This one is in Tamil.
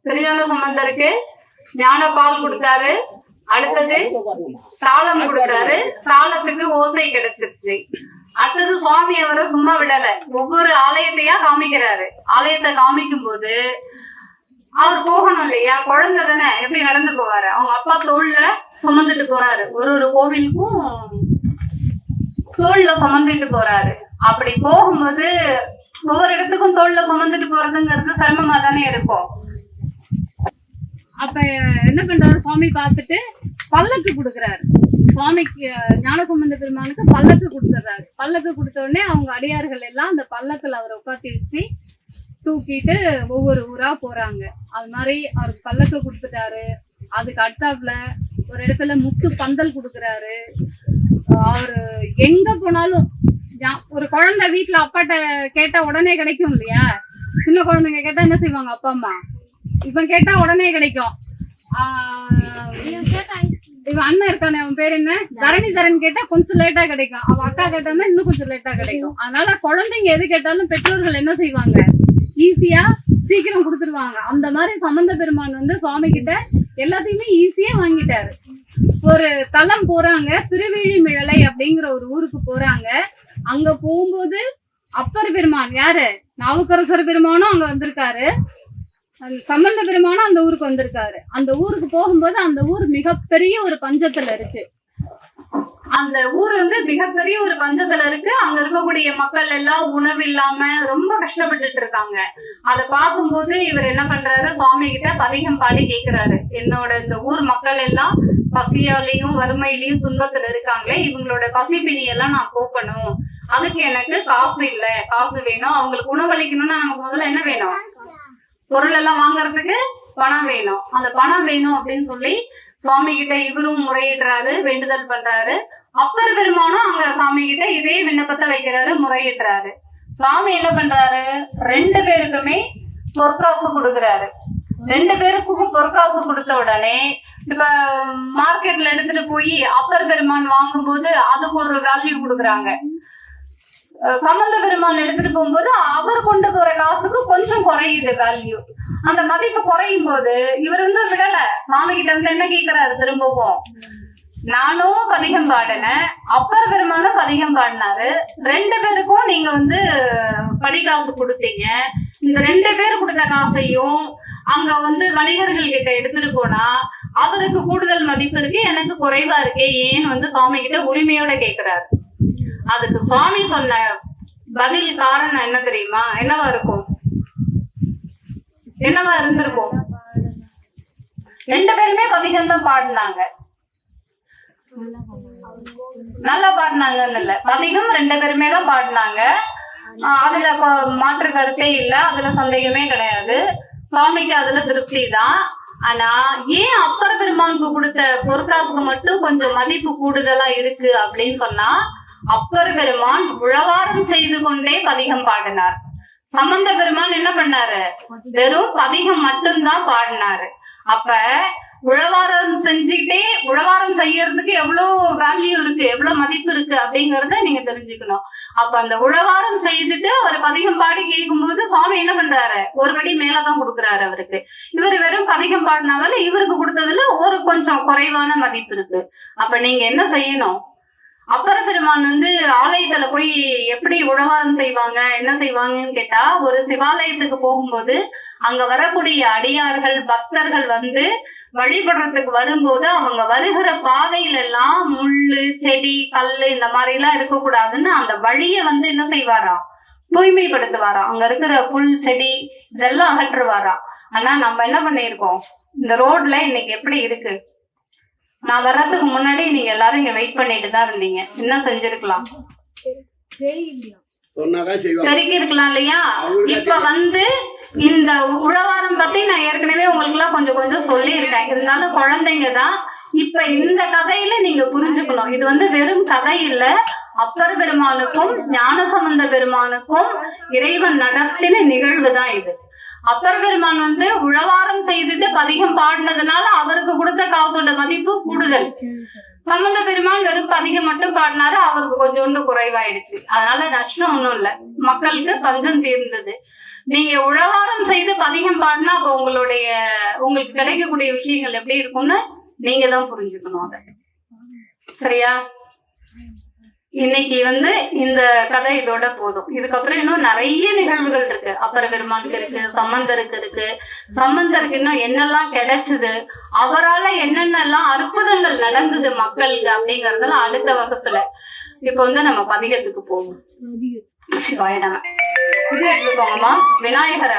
திருஞான சம்பந்தருக்கு ஞான பால் கொடுத்தாரு. அடுத்தது தாளம் கொடுத்தாரு. தாளத்துக்கு ஓசை கிடைச்சிருச்சு. அடுத்தது சுவாமி அவரை சும்மா விடல, ஒவ்வொரு ஆலயத்தையா காமிக்கிறாரு. ஆலயத்தை காமிக்கும் போது அவர் போகணும் இல்லையா, குழந்தை தானே, எப்படி நடந்து போவாரு? அவங்க அப்பா தோல்ல சுமந்துட்டு போறாரு. ஒரு ஒரு கோவிலுக்கும் தோல்ல சுமந்துட்டு போறாரு. அப்படி போகும்போது ஒவ்வொரு இடத்துக்கும் தோல்ல சுமந்துட்டு போறதுங்கிறது சிரமமா தானே இருக்கும். அப்ப என்ன பண்றாரு, சுவாமி பார்த்துட்டு பல்லக்கு கொடுக்குறாரு. சுவாமிக்கு ஞானசம்பந்த பெருமானுக்கு பல்லக்கு கொடுத்துட்றாரு. பல்லக்கு கொடுத்த உடனே அவங்க அடியார்கள் எல்லாம் அந்த பல்லக்குல அவரை உட்காத்தி வச்சு தூக்கிட்டு ஒவ்வொரு ஊரா போறாங்க. அது மாதிரி அவருக்கு பல்லக்கு கொடுத்துட்டாரு. அதுக்கு அடுத்தாப்புல ஒரு இடத்துல முத்து பந்தல் கொடுக்குறாரு. அவரு எங்க போனாலும், ஒரு குழந்தை வீட்டுல அப்பாட்ட கேட்டா உடனே கிடைக்கும் இல்லையா, சின்ன குழந்தைங்க கேட்டா என்ன செய்வாங்க அப்பா அம்மா, இவன் கேட்டா உடனே கிடைக்கும். இவன் அண்ணன் இருக்கானே, அவன் பேர் என்ன, தரணி கேட்டா கொஞ்சம் லேட்டா கிடைக்கும். அவன் அக்கா கேட்டான்னா இன்னும் கொஞ்சம் லேட்டா கிடைக்கும். அதனால குழந்தைங்க எது கேட்டாலும் பெற்றோர்கள் என்ன செய்வாங்க, ஈஸியா சீக்கிரம் கொடுத்துருவாங்க. அந்த மாதிரி சம்பந்த பெருமான் வந்து சுவாமி கிட்ட எல்லாத்தையுமே ஈஸியா வாங்கிட்டாரு. ஒரு தலம் போறாங்க, திருவேழிமிழலை அப்படிங்கிற ஒரு ஊருக்கு போறாங்க. அங்க போகும்போது அப்பர் பெருமான், யாரு, நாவுக்கரசர் பெருமானும் அங்க வந்திருக்காரு, சம்பந்த பெருமானும் அந்த ஊருக்கு வந்திருக்காரு. அந்த ஊருக்கு போகும்போது அந்த ஊர் மிகப்பெரிய ஒரு பஞ்சத்துல இருக்கு. அந்த ஊர் வந்து மிகப்பெரிய ஒரு பஞ்சத்துல இருக்கு. அங்க இருக்கக்கூடிய மக்கள் எல்லாம் உணவு இல்லாம ரொம்ப கஷ்டப்பட்டுட்டு இருக்காங்க. அதை பார்க்கும்போது இவர் என்ன பண்றாரு, சுவாமி கிட்ட பதிகம் பாடி கேட்கிறாரு, என்னோட இந்த ஊர் மக்கள் எல்லாம் பசியாலையும் வறுமையிலையும் துன்பத்துல இருக்காங்களே, இவங்களோட பசி பிணியெல்லாம் நான் போக்கணும். அதுக்கு எனக்கு காசு இல்ல, காசு வேணும். அவங்களுக்கு உணவளிக்கணும்னா நமக்கு முதல்ல என்ன வேணும், பொருள் எல்லாம் வாங்குறதுக்கு பணம் வேணும். அந்த பணம் வேணும் அப்படின்னு சொல்லி சுவாமி கிட்ட இவரும் முறையிடுறாரு, வேண்டுதல் பண்றாரு. அப்பர் பெருமானும் அங்க சுவாமி கிட்ட இதே விண்ணப்பத்தை வைக்கிறாரு, முறையிடுறாரு. சுவாமி என்ன பண்றாரு, 2 பேருக்குமே பொற்காப்பு கொடுக்குறாரு. 2 பேருக்கும் பொற்காப்பு கொடுத்த உடனே இப்ப மார்க்கெட்ல எடுத்துட்டு போய் அப்பர் பெருமான் வாங்கும் போது அதுக்கு ஒரு வேல்யூ கொடுக்குறாங்க. சம்பந்த பெருமான் எடுத்துட்டு போகும்போது அவர் கொண்டு போற காசுக்கு கொஞ்சம் குறையுது வேல்யூ. அந்த மதிப்பு குறையும் போது இவர் வந்து விடல, மாமி கிட்ட வந்து என்ன கேட்கிறாரு, திரும்பவும் நானும் பதிகம் பாடினேன், அப்பர் பெருமானும் பதிகம் பாடினாரு, 2 பேருக்கும் நீங்க வந்து படிக்காசு கொடுத்தீங்க. இந்த 2 பேர் கொடுத்த காசையும் அங்க வந்து வணிகர்கள் கிட்ட எடுத்துட்டு போனா அவருக்கு கூடுதல் மதிப்பு இருக்கு, எனக்கு குறைவா இருக்கே, ஏன்னு வந்து சுவாமி கிட்ட உரிமையோட கேட்கிறாரு. அதுக்கு சுவாமி சொன்ன பதில் காரணம் என்ன தெரியுமா, என்னவா இருக்கும், என்னவா இருந்திருக்கும்? 2 பேருமே பதிகம் தான் பாடினாங்க, நல்லா பாடினாங்கன்னு இல்ல, பதிகம் 2 பேருமே தான் பாடினாங்க. அதுல மாற்று கருத்தே இல்ல, அதுல சந்தேகமே கிடையாது. சுவாமிக்கு அதுல திருப்தி தான். ஆனா ஏன் அப்பர் பெருமானுக்கு கொடுத்த பொற்காப்புக்கு மட்டும் கொஞ்சம் மதிப்பு கூடுதலா இருக்கு அப்படின்னு சொன்னா, அப்பர் பெருமான் உழவாரம் செய்து கொண்டே பதிகம் பாடினார். சம்பந்த பெருமான் என்ன பண்ணாரு, வெறும் பதிகம் மட்டும்தான் பாடினாரு. அப்ப உழவாரம் செஞ்சுக்கிட்டே, உழவாரம் செய்யறதுக்கு எவ்வளவு வேல்யூ இருக்கு, எவ்வளவு மதிப்பு இருக்கு அப்படிங்கறத நீங்க தெரிஞ்சுக்கணும். அப்ப அந்த உழவாரம் செய்துட்டு ஒரு பதிகம் பாடி கேட்கும்போது சுவாமி என்ன பண்றாரு, ஒரு படி மேலதான் கொடுக்குறாரு அவருக்கு. இவர் வெறும் பதிகம் பாடினால இவருக்கு கொடுத்ததுல ஒரு கொஞ்சம் குறைவான மதிப்பு இருக்கு. அப்ப நீங்க என்ன செய்யணும், அப்பர் பெருமான் வந்து ஆலயத்துல போய் எப்படி உழவாரம் செய்வாங்க, என்ன செய்வாங்கன்னு கேட்டா, ஒரு சிவாலயத்துக்கு போகும்போது அங்க வரக்கூடிய அடியார்கள் பக்தர்கள் வந்து வழிபடுறதுக்கு வரும்போது அவங்க வருகிற பாதையில எல்லாம் முள்ளு செடி கல்லு இந்த மாதிரி எல்லாம் இருக்கக்கூடாதுன்னு அந்த வழிய வந்து என்ன செய்வாராம், தூய்மைப்படுத்துவாராம். அங்க இருக்கிற புல் செடி இதெல்லாம் அகற்றுவாராம். ஆனா நம்ம என்ன பண்ணிருக்கோம், இந்த ரோட்ல இன்னைக்கு எப்படி இருக்கு, நான் வர்றதுக்கு முன்னாடி நீங்க எல்லாரும் இங்க வெயிட் பண்ணிட்டு தான் இருந்தீங்க, என்ன செஞ்சிருக்கலாம், பெருக்கி இருக்கலாம் இல்லையா? இப்ப வந்து இந்த உழவாரம் பத்தி நான் ஏற்கனவே உங்களுக்கு எல்லாம் கொஞ்சம் கொஞ்சம் சொல்லி இருக்கேன். இருந்தாலும் குழந்தைங்க தான், இப்ப இந்த கதையில நீங்க புரிஞ்சுக்கணும், இது வந்து வெறும் கதை இல்ல, அப்பர் பெருமானுக்கும் ஞானசம்பந்த பெருமானுக்கும் இறைவன் நடத்தின நிகழ்வு தான் இது. அப்பர் பெருமான் வந்து உழவாரம் செய்துட்டு பதிகம் பாடினதுனால அவருக்கு கொடுத்த காசோட மதிப்பு கூடுதல். சம்பந்த பெருமான் வெறும் பதிகம் மட்டும் பாடினாரு, அவருக்கு கொஞ்சோண்டு குறைவாயிடுச்சு. அதனால நஷ்டம் ஒண்ணும் இல்ல, மக்களுக்கு பஞ்சம் தீர்ந்தது. நீங்க உழவாரம் செய்து பதிகம் பாடினா அப்ப உங்களுக்கு கிடைக்கக்கூடிய விஷயங்கள் எப்படி இருக்கும்னு நீங்க தான் புரிஞ்சுக்கணும் அதை. சரியா? இன்னைக்கு இந்த கதை இதோட போதும். இதுக்கப்புறம் இன்னும் நிறைய நிகழ்வுகள் இருக்கு. அப்பர் பெருமானுக்கு இருக்கு, சம்பந்தருக்கு இருக்கு. சம்பந்தருக்கு இன்னும் என்னெல்லாம் கிடைச்சது, அவரால என்னென்னலாம் அற்புதங்கள் நடந்தது மக்களுக்கு அப்படிங்கறதெல்லாம் அடுத்த வகுப்புல. இப்ப நம்ம பதிகத்துக்கு போவோம். இது எடுத்துக்கோங்கம்மா. விநாயகர்